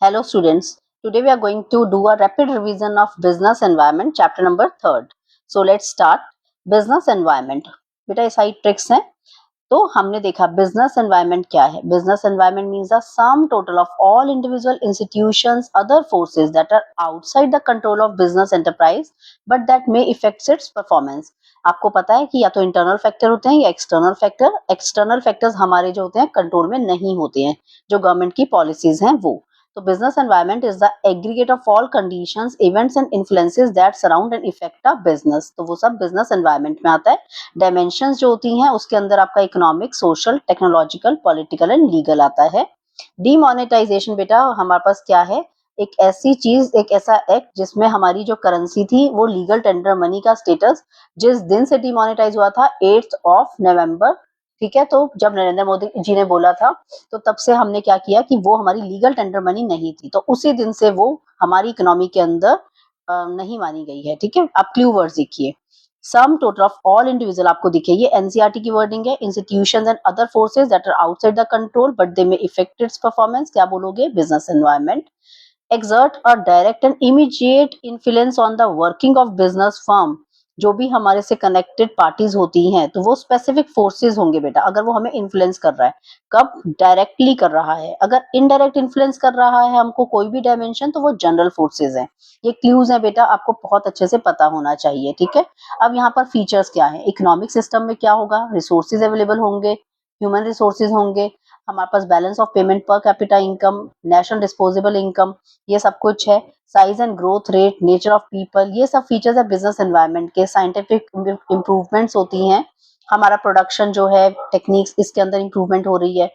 Hello students, today we are going to do a rapid revision of business environment chapter number 3rd. So let's start. Business environment. बेटा ये सारी tricks हैं. तो हमने देखा business environment क्या है. Business environment means the sum total of all individual institutions other forces that are outside the control of business enterprise but that may affects its performance. आपको पता है कि या तो इंटरनल फैक्टर होते हैं या एक्सटर्नल फैक्टर. एक्सटर्नल फैक्टर्स हमारे जो होते हैं कंट्रोल में नहीं होते हैं, जो गवर्नमेंट की पॉलिसीज हैं वो. तो business environment is the aggregate of all conditions, events and influences that surround and effect a business. तो वो सब बिजनेस एनवायरनमेंट में आता है. डायमेंशंस जो होती हैं उसके अंदर आपका economic, social, technological, political and legal आता है. डीमोनेटाइजेशन बेटा हमारे पास क्या है, एक ऐसी चीज, एक ऐसा एक्ट जिसमें हमारी जो करेंसी थी वो लीगल टेंडर मनी का स्टेटस जिस दिन से डीमोनेटाइज हुआ था 8th ऑफ नवंबर. ठीक है, तो जब नरेंद्र मोदी जी ने बोला था तो तब से हमने क्या किया कि वो हमारी लीगल टेंडर मनी नहीं थी, तो उसी दिन से वो हमारी इकोनॉमी के अंदर नहीं मानी गई है. ठीक है, आप क्लू वर्ड्स देखिए. Sum total of all individual आपको दिखे, ये एनसीईआरटी की वर्डिंग है. Institutions and other forces that are outside the control but they may affect its performance. क्या बोलोगे? Business environment. exert a direct and immediate influence on the working of business firm. जो भी हमारे से connected parties होती हैं तो वो स्पेसिफिक फोर्सेस होंगे बेटा. अगर वो हमें इन्फ्लुएंस कर रहा है, कब डायरेक्टली कर रहा है, अगर इनडायरेक्ट इन्फ्लुएंस कर रहा है हमको कोई भी डायमेंशन, तो वो जनरल फोर्सेस हैं. ये क्लूज हैं बेटा, आपको बहुत अच्छे से पता होना चाहिए. ठीक है, अब यहाँ पर फीचर्स क्या है. इकोनॉमिक सिस्टम में क्या होगा, रिसोर्सेज अवेलेबल होंगे, ह्यूमन रिसोर्सेज होंगे, हमारे पास balance of payment per capita income, national disposable income, ये सब कुछ है. Size and growth rate, nature of people, ये सब फीचर्स है बिजनेस एनवायरनमेंट के. साइंटिफिक इंप्रूवमेंट्स होती हैं, हमारा प्रोडक्शन जो है, टेक्निक्स, इसके अंदर इंप्रूवमेंट हो रही है.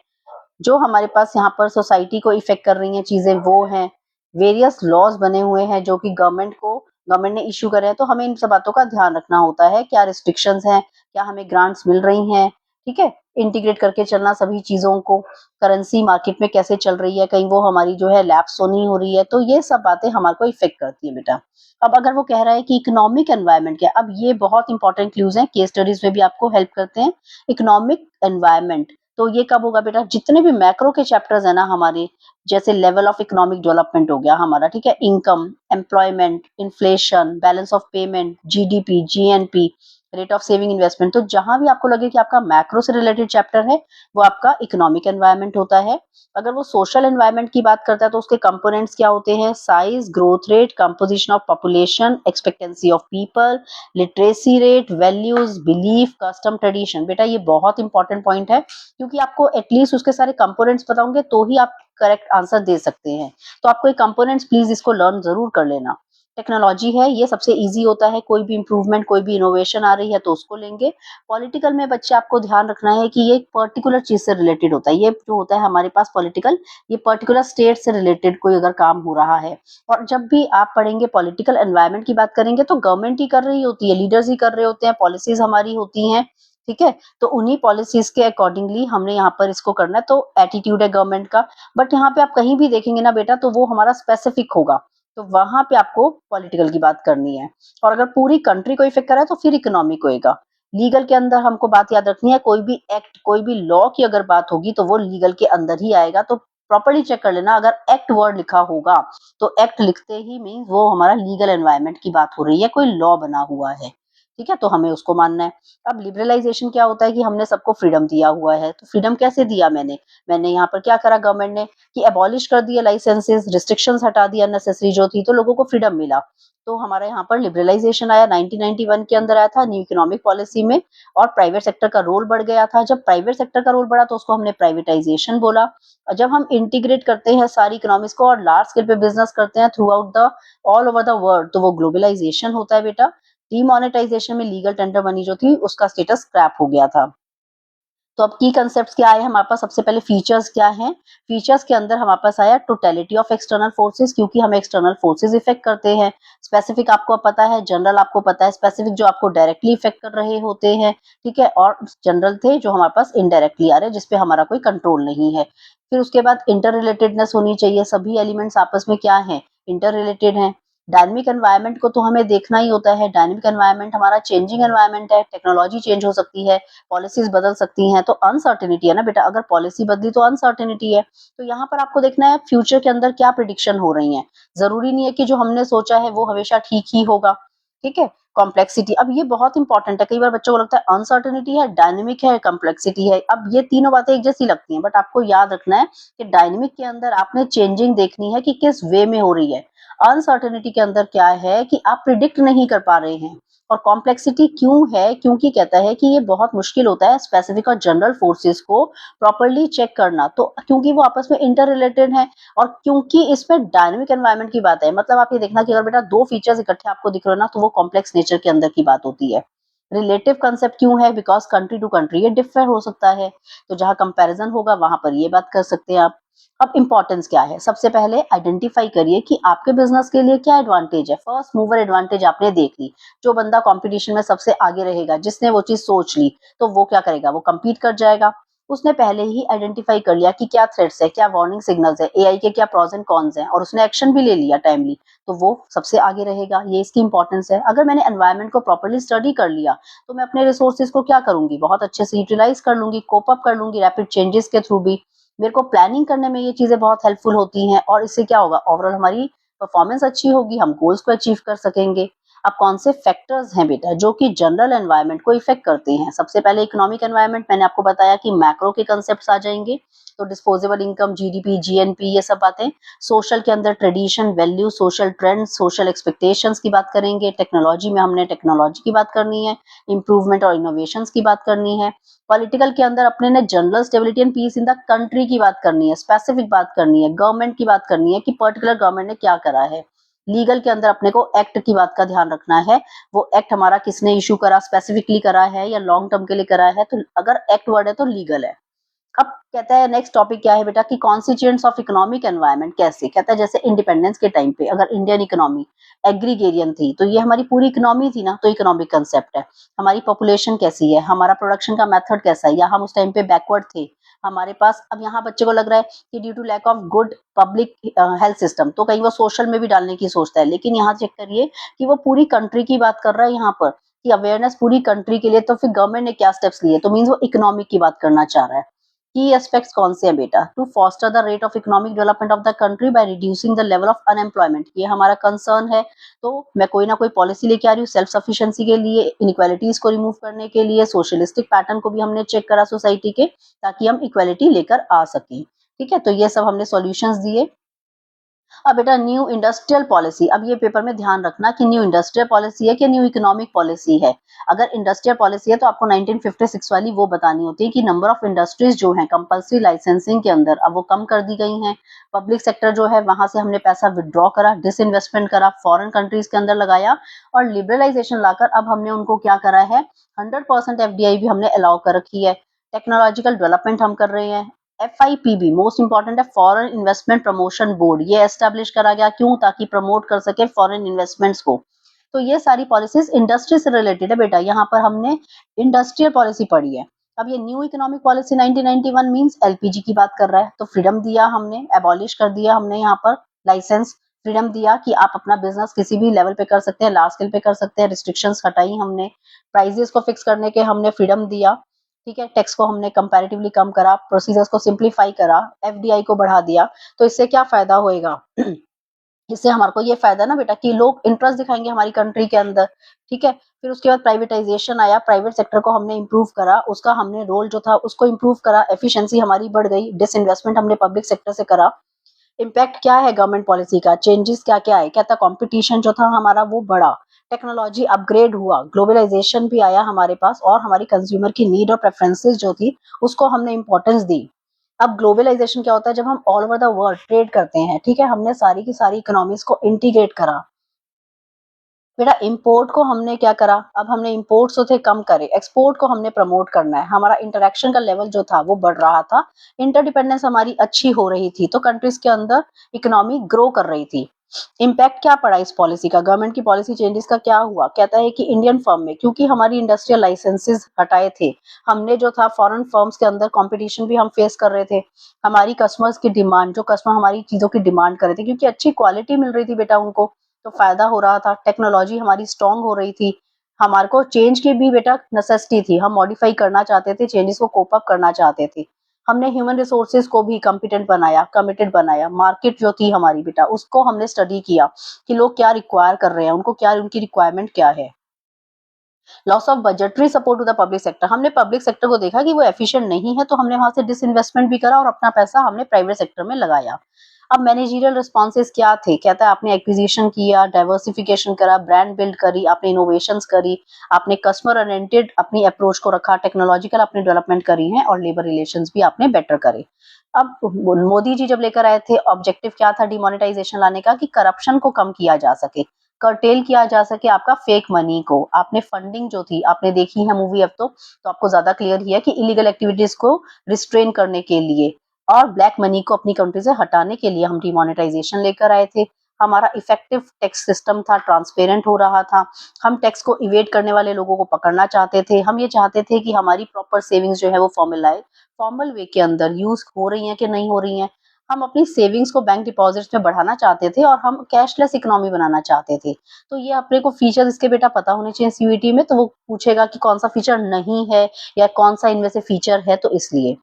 जो हमारे पास यहाँ पर सोसाइटी को इफेक्ट कर रही हैं चीजें वो हैं. वेरियस लॉज बने हुए हैं जो कि गवर्नमेंट ने इश्यू करे हैं, तो हमें इन सब बातों का ध्यान रखना होता है. क्या रिस्ट्रिक्शंस हैं, क्या हमें ग्रांट्स मिल रही हैं. ठीक है, इंटीग्रेट करके चलना सभी चीजों को. करेंसी मार्केट में कैसे चल रही है, कहीं वो हमारी जो है लैप्स तो नहीं हो रही है. तो ये सब बातें हमारे को इफेक्ट करती है बेटा. अब अगर वो कह रहा है कि इकोनॉमिक एनवायरनमेंट क्या, अब ये बहुत इंपॉर्टेंट क्लूज हैं, केस स्टडीज में भी आपको हेल्प करते हैं. इकोनॉमिक एनवायरनमेंट तो ये कब होगा बेटा, जितने भी मैक्रो के चैप्टर्स है ना हमारे, जैसे लेवल ऑफ इकोनॉमिक डेवलपमेंट हो गया हमारा. ठीक है, income, employment, inflation, balance of payment, GDP, GNP, rate of saving investment. तो जहां भी आपको लगे कि आपका मैक्रो से रिलेटेड चैप्टर है वो आपका इकोनॉमिक एनवायरनमेंट होता है. अगर वो सोशल एनवायरनमेंट की बात करता है तो उसके कंपोनेंट्स क्या होते हैं, size, growth rate, composition of population, expectancy of people, literacy rate, values, belief, custom, tradition. बेटा ये बहुत इंपॉर्टेंट पॉइंट है, क्योंकि आपको एटलीस्ट उसके सारे कंपोनेंट्स पता होंगे तो ही आप करेक्ट आंसर दे सकते हैं. तो आपको ये कंपोनेंट्स प्लीज इसको लर्न जरूर कर लेना. टेक्नोलॉजी है, ये सबसे इजी होता है. कोई भी इंप्रूवमेंट, कोई भी इनोवेशन आ रही है तो उसको लेंगे. पॉलिटिकल में बच्चे आपको ध्यान रखना है कि ये एक पर्टिकुलर चीज से रिलेटेड होता है. ये जो होता है हमारे पास पॉलिटिकल, ये पर्टिकुलर स्टेट से रिलेटेड कोई अगर काम हो रहा है. और जब भी आप पढ़ेंगे पॉलिटिकल एनवायरनमेंट की बात करेंगे तो गवर्नमेंट ही कर रही होती है, लीडर्स ही कर रहे होते हैं, पॉलिसीज हमारी होती हैं. ठीक है, तो उन्हीं पॉलिसीज के अकॉर्डिंगली हमने यहाँ पर इसको करना है. तो एटीट्यूड है गवर्नमेंट का. बट यहाँ पे आप कहीं भी देखेंगे ना बेटा तो वो हमारा स्पेसिफिक होगा, तो वहां पे आपको पॉलिटिकल की बात करनी है. और अगर पूरी कंट्री को इफेक्ट करा है तो फिर इकोनॉमिक होएगा. लीगल के अंदर हमको बात याद रखनी है, कोई भी एक्ट, कोई भी लॉ की अगर बात होगी तो वो लीगल के अंदर ही आएगा. तो प्रॉपर्ली चेक कर लेना, अगर एक्ट वर्ड लिखा होगा तो एक्ट लिखते ही मीन्स वो हमारा लीगल एनवायरनमेंट की बात हो रही है, कोई लॉ बना हुआ है. ठीक है, तो हमें उसको मानना है. अब लिबरलाइजेशन क्या होता है कि हमने सबको फ्रीडम दिया हुआ है. तो फ्रीडम कैसे दिया मैंने यहाँ पर क्या करा गवर्नमेंट ने कि एबॉलिश कर दिया लाइसेंसेस, रिस्ट्रिक्शंस हटा दिया नेसेसरी जो थी, तो लोगों को फ्रीडम मिला. तो हमारे यहाँ पर लिबरलाइजेशन आया 1991 के अंदर आया था न्यू इकोनॉमिक पॉलिसी में. और प्राइवेट सेक्टर का रोल बढ़ गया था. जब प्राइवेट सेक्टर का रोल बढ़ा तो उसको हमने प्राइवेटाइजेशन बोला. और जब हम इंटीग्रेट करते हैं सारी इकोनॉमिक्स को और लार्ज स्केल पे बिजनेस करते हैं through out the all over the world, तो वो ग्लोबलाइजेशन होता है बेटा. डीमोनेटाइजेशन में लीगल टेंडर मनी जो थी उसका स्टेटस स्क्रैप हो गया था. तो अब की कंसेप्ट्स क्या आए हमारे पास, सबसे पहले फीचर्स क्या हैं. फीचर्स के अंदर हमारे पास आया टोटलिटी ऑफ एक्सटर्नल फोर्सेस, क्योंकि हमें एक्सटर्नल फोर्सेस इफेक्ट करते हैं. स्पेसिफिक आपको पता है, जनरल आपको पता है, स्पेसिफिक जो आपको डायरेक्टली इफेक्ट कर रहे होते हैं. ठीक है, और जनरल थे जो हमारे पास इनडायरेक्टली आ रहे हैं जिसपे हमारा कोई कंट्रोल नहीं है. फिर उसके बाद इंटर रिलेटेडनेस होनी चाहिए, सभी एलिमेंट्स आपस में क्या है, इंटर रिलेटेड हैं. डायनेमिक एनवायरनमेंट को तो हमें देखना ही होता है। डायनेमिक एनवायरनमेंट हमारा चेंजिंग एनवायरनमेंट है, टेक्नोलॉजी चेंज हो सकती है, पॉलिसीज बदल सकती हैं, तो अनसर्टेनिटी है ना बेटा, अगर पॉलिसी बदली तो अनसर्टेनिटी है। तो यहाँ पर आपको देखना है फ्यूचर के अंदर क्या प्रिडिक्शन हो रही है। जरूरी नहीं है कि जो हमने सोचा है वो हमेशा ठीक ही होगा, ठीक है। कॉम्प्लेक्सिटी, अब ये बहुत इंपॉर्टेंट है, कई बार बच्चों को लगता है अनसर्टेनिटी है, डायनेमिक है, कॉम्प्लेक्सिटी है। अब ये तीनों बातें एक जैसी लगती हैं, बट आपको याद रखना है कि डायनेमिक के अंदर आपने चेंजिंग देखनी है कि किस वे में हो रही है। अनसर्टेनिटी के अंदर क्या है कि आप प्रिडिक्ट नहीं कर पा रहे हैं। और कॉम्प्लेक्सिटी क्यों है, क्योंकि कहता है कि ये बहुत मुश्किल होता है स्पेसिफिक और जनरल फोर्सेस को प्रॉपर्ली चेक करना, तो क्योंकि वो आपस में इंटर रिलेटेड है और क्योंकि इसमें डायनेमिक एनवायरनमेंट की बात है। मतलब आप ये देखना कि अगर बेटा दो फीचर्स इकट्ठे आपको दिख रहे हो ना, तो वो कॉम्प्लेक्स नेचर के अंदर की बात होती है। रिलेटिव कंसेप्ट क्यों है, बिकॉज कंट्री टू कंट्री ये डिफर हो सकता है, तो जहां कंपैरिजन होगा वहां पर ये बात कर सकते हैं आप। अब इंपॉर्टेंस क्या है, सबसे पहले आइडेंटिफाई करिए कि आपके बिजनेस के लिए क्या एडवांटेज है। फर्स्ट मूवर एडवांटेज आपने देख ली, जो बंदा कंपटीशन में सबसे आगे रहेगा, जिसने वो चीज सोच ली, तो वो क्या करेगा, वो compete कर जाएगा। उसने पहले ही आइडेंटिफाई कर लिया कि क्या थ्रेट्स है, क्या वार्निंग सिग्नल्स है, एआई के क्या प्रोज एंड कॉन्स हैं, और उसने एक्शन भी ले लिया टाइमली, तो वो सबसे आगे रहेगा। ये इसकी इंपॉर्टेंस है। अगर मैंने एनवायरनमेंट को प्रॉपर्ली स्टडी कर लिया, तो मैं अपने रिसोर्सेज को क्या करूंगी, बहुत अच्छे से यूटिलाइज कर लूंगी, कोप अप कर लूंगी रैपिड चेंजेस के थ्रू भी। मेरे को प्लानिंग करने में ये चीजें बहुत हेल्पफुल होती हैं, और इससे क्या होगा, ओवरऑल हमारी परफॉर्मेंस अच्छी होगी, हम गोल्स को अचीव कर सकेंगे। अब कौन से फैक्टर्स हैं बेटा जो कि जनरल एनवायरनमेंट को इफेक्ट करते हैं। सबसे पहले इकोनॉमिक एनवायरनमेंट, मैंने आपको बताया कि मैक्रो के कंसेप्ट्स आ जाएंगे, तो डिस्पोजेबल इनकम, जीडीपी, जीएनपी, ये सब बातें। सोशल के अंदर tradition, value, social trends, social expectations की बात करेंगे। टेक्नोलॉजी में हमने टेक्नोलॉजी की बात करनी है, इंप्रूवमेंट और इनोवेशंस की बात करनी है। पॉलिटिकल के अंदर अपने ने general stability and peace in the country की बात करनी है, स्पेसिफिक बात करनी है, गवर्नमेंट की बात करनी है कि पर्टिकुलर गवर्नमेंट ने क्या करा है। लीगल के अंदर अपने को एक्ट की बात का ध्यान रखना है, वो एक्ट हमारा किसने इशू करा, स्पेसिफिकली करा है या लॉन्ग टर्म के लिए करा है, तो अगर एक्ट वर्ड है तो लीगल है। अब कहता है नेक्स्ट टॉपिक क्या है बेटा कि कॉन्स्टिट्यूएंट्स ऑफ इकोनॉमिक एनवायरनमेंट कैसे, कहता है जैसे इंडिपेंडेंस के टाइम पे अगर इंडियन इकोनॉमी एग्रीगेरियन थी, तो ये हमारी पूरी इकोनॉमी थी ना, तो इकोनॉमिक कंसेप्ट है। हमारी पॉपुलेशन कैसी है, हमारा प्रोडक्शन का मेथड कैसा है, या हम उस टाइम पे बैकवर्ड थे हमारे पास। अब यहाँ बच्चे को लग रहा है कि due to lack of good public health system, तो कहीं वो सोशल में भी डालने की सोचता है, लेकिन यहाँ चेक करिए कि वो पूरी कंट्री की बात कर रहा है यहाँ पर, कि अवेयरनेस पूरी कंट्री के लिए, तो फिर गवर्नमेंट ने क्या स्टेप्स लिए, तो मीन्स वो इकोनॉमिक की बात करना चाह रहा है। की एस्पेक्ट्स कौन से हैं बेटा, to foster the rate of economic development of the country by reducing the level of unemployment, ये हमारा कंसर्न है। तो मैं कोई ना कोई पॉलिसी लेके आ रही हूँ सेल्फ सफिशिएंसी के लिए, इनइक्वालिटीज को रिमूव करने के लिए, सोशलिस्टिक पैटर्न को भी हमने चेक करा सोसाइटी के, ताकि हम इक्वालिटी लेकर आ सकें। ठीक है, तो ये सब हमने सॉल्यूशंस दिए। अब बेटा न्यू इंडस्ट्रियल पॉलिसी, अब ये पेपर में ध्यान रखना कि न्यू इंडस्ट्रियल पॉलिसी है कि न्यू इकोनॉमिक पॉलिसी है। अगर इंडस्ट्रियल पॉलिसी है तो आपको 1956 वाली वो बतानी होती है कि नंबर ऑफ इंडस्ट्रीज जो हैं कंपल्सरी लाइसेंसिंग के अंदर अब वो कम कर दी गई हैं। पब्लिक सेक्टर जो है वहां से हमने पैसा विड्रॉ करा, डिसइन्वेस्टमेंट करा, फॉरेन कंट्रीज के अंदर लगाया, और लिबरलाइजेशन लाकर अब हमने उनको क्या करा है, 100% एफडीआई भी हमने अलाउ कर रखी है। टेक्नोलॉजिकल डेवलपमेंट हम कर रहे हैं। FIPB मोस्ट इंपॉर्टेंट है, फॉरेन इन्वेस्टमेंट प्रमोशन बोर्ड, ये एस्टेब्लिश करा गया क्यों, ताकि प्रमोट कर सके फॉरेन इन्वेस्टमेंट्स को। तो ये सारी पॉलिसीज इंडस्ट्री से रिलेटेड है बेटा, यहाँ पर हमने इंडस्ट्रियल पॉलिसी पढ़ी है। अब ये new economic policy 1991 means LPG की बात कर रहा है, तो फ्रीडम दिया हमने, एबॉलिश कर दिया हमने यहाँ पर लाइसेंस, फ्रीडम दिया कि आप अपना बिजनेस किसी भी लेवल पे कर सकते हैं, लार्ज स्केल पे कर सकते हैं, रिस्ट्रिक्शंस हटाई हमने, प्राइजेस को फिक्स करने के हमने फ्रीडम दिया। ठीक है, टैक्स को हमने कंपैरेटिवली कम करा, प्रोसीजर्स को सिंप्लीफाई करा, एफडीआई को बढ़ा दिया। तो इससे क्या फायदा होएगा इससे हमारे को ये फायदा ना बेटा कि लोग इंटरेस्ट दिखाएंगे हमारी कंट्री के अंदर। ठीक है, फिर उसके बाद प्राइवेटाइजेशन आया, प्राइवेट सेक्टर को हमने इंप्रूव करा, उसका हमने रोल जो था उसको इंप्रूव करा, एफिशिएंसी हमारी बढ़ गई, डिसइन्वेस्टमेंट हमने पब्लिक सेक्टर से करा। इम्पैक्ट क्या है गवर्नमेंट पॉलिसी का, चेंजेस क्या क्या है, क्या था, कंपटीशन जो था हमारा वो बढ़ा, टेक्नोलॉजी अपग्रेड हुआ, ग्लोबलाइजेशन भी आया हमारे पास, और हमारी कंज्यूमर की नीड और प्रेफरेंसेस जो थी उसको हमने इंपॉर्टेंस दी। अब ग्लोबलाइजेशन क्या होता है, जब हम all over the world trade करते हैं, ठीक है, हमने सारी की सारी इकोनॉमीज को इंटीग्रेट करा। बेटा इंपोर्ट को हमने क्या करा, अब हमने इंपोर्ट्स जो थे कम करे, एक्सपोर्ट को हमने प्रमोट करना है, हमारा इंटरेक्शन का लेवल जो था वो बढ़ रहा था, इंटरडिपेंडेंस हमारी अच्छी हो रही थी, तो कंट्रीज के अंदर इकोनॉमी ग्रो कर रही थी। इम्पैक्ट क्या पड़ा इस पॉलिसी का, गवर्नमेंट की पॉलिसी चेंजेस का क्या हुआ, कहता है कि इंडियन फर्म में क्योंकि हमारी इंडस्ट्रियल लाइसेंसेस हटाए थे, हमने जो था फॉरेन फर्म्स के अंदर कंपटीशन भी हम फेस कर रहे थे, हमारी कस्टमर्स की डिमांड, जो कस्टमर हमारी चीजों की डिमांड कर रहे थे क्योंकि अच्छी क्वालिटी मिल रही थी बेटा उनको, तो फायदा हो रहा था, टेक्नोलॉजी हमारी स्ट्रांग हो रही थी, हमारे को चेंज की भी बेटा नेसेसिटी थी, हम मॉडिफाई करना चाहते थे, चेंजेस को कोप अप करना चाहते थे। हमने ह्यूमन रिसोर्सेज को भी कॉम्पिटेंट बनाया, कमिटेड बनाया, मार्केट जो थी हमारी बेटा उसको हमने स्टडी किया कि लोग क्या रिक्वायर कर रहे हैं, उनको क्या, उनकी रिक्वायरमेंट क्या है। Loss of budgetary support to the public sector, हमने पब्लिक सेक्टर को देखा कि वो एफिशिएंट नहीं है, तो हमने वहां से डिसइन्वेस्टमेंट भी करा और अपना पैसा हमने प्राइवेट सेक्टर में लगाया। अब मैनेजरियल रिस्पॉन्सेज क्या थे, कहता है आपने एक्विजिशन किया, डाइवर्सिफिकेशन करा, ब्रांड बिल्ड करी, आपने इनोवेशंस करी, आपने कस्टमर ओरिएंटेड अपनी अप्रोच को रखा, टेक्नोलॉजिकल अपने डेवलपमेंट करी है और लेबर रिलेशंस भी आपने बेटर करे। अब मोदी जी जब लेकर आए थे, ऑब्जेक्टिव क्या था डिमोनेटाइजेशन लाने का, कि करप्शन को कम किया जा सके, कर्टेल किया जा सके आपका फेक मनी को। आपने फंडिंग जो थी आपने देखी है मूवी अब तो आपको ज्यादा क्लियर ही है कि इलीगल एक्टिविटीज को रिस्ट्रेन करने के लिए और ब्लैक मनी को अपनी कंट्री से हटाने के लिए हम डिमोनेटाइजेशन लेकर आए थे। हमारा इफेक्टिव टैक्स सिस्टम था, ट्रांसपेरेंट हो रहा था, हम टैक्स को इवेट करने वाले लोगों को पकड़ना चाहते थे, हम ये चाहते थे कि हमारी प्रॉपर सेविंग्स जो है वो फॉर्मल वे के अंदर यूज हो रही हैं कि नहीं हो रही हैं। हम अपनी सेविंग्स को बैंक डिपॉजिट्स में बढ़ाना चाहते थे और हम कैशलेस इकोनॉमी बनाना चाहते थे। तो ये अपने को फीचर्स इसके बेटा पता होने चाहिए सीयूईटी में, तो वो पूछेगा कि कौन सा फीचर नहीं है या कौन सा इनमें से फीचर है, तो इसलिए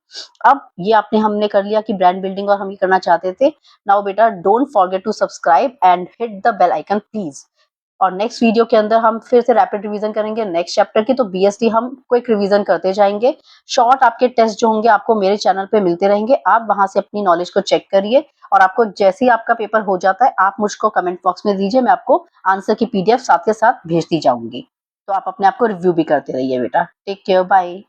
अब ये आपने हमने कर लिया कि ब्रांड बिल्डिंग और हम ये करना चाहते थे। नाउ बेटा don't forget to subscribe and hit the bell icon please. और नेक्स्ट वीडियो के अंदर हम फिर से रैपिड रिवीजन करेंगे नेक्स्ट चैप्टर की, तो बीएसटी हम क्विक रिवीजन करते जाएंगे। शॉर्ट आपके टेस्ट जो होंगे आपको मेरे चैनल पे मिलते रहेंगे, आप वहां से अपनी नॉलेज को चेक करिए और आपको जैसे ही आपका पेपर हो जाता है आप मुझको कमेंट बॉक्स में दीजिए, मैं आपको आंसर की पीडीएफ साथ के साथ भेजती जाऊंगी। तो आप अपने आप को रिव्यू भी करते रहिए बेटा। Take care, bye.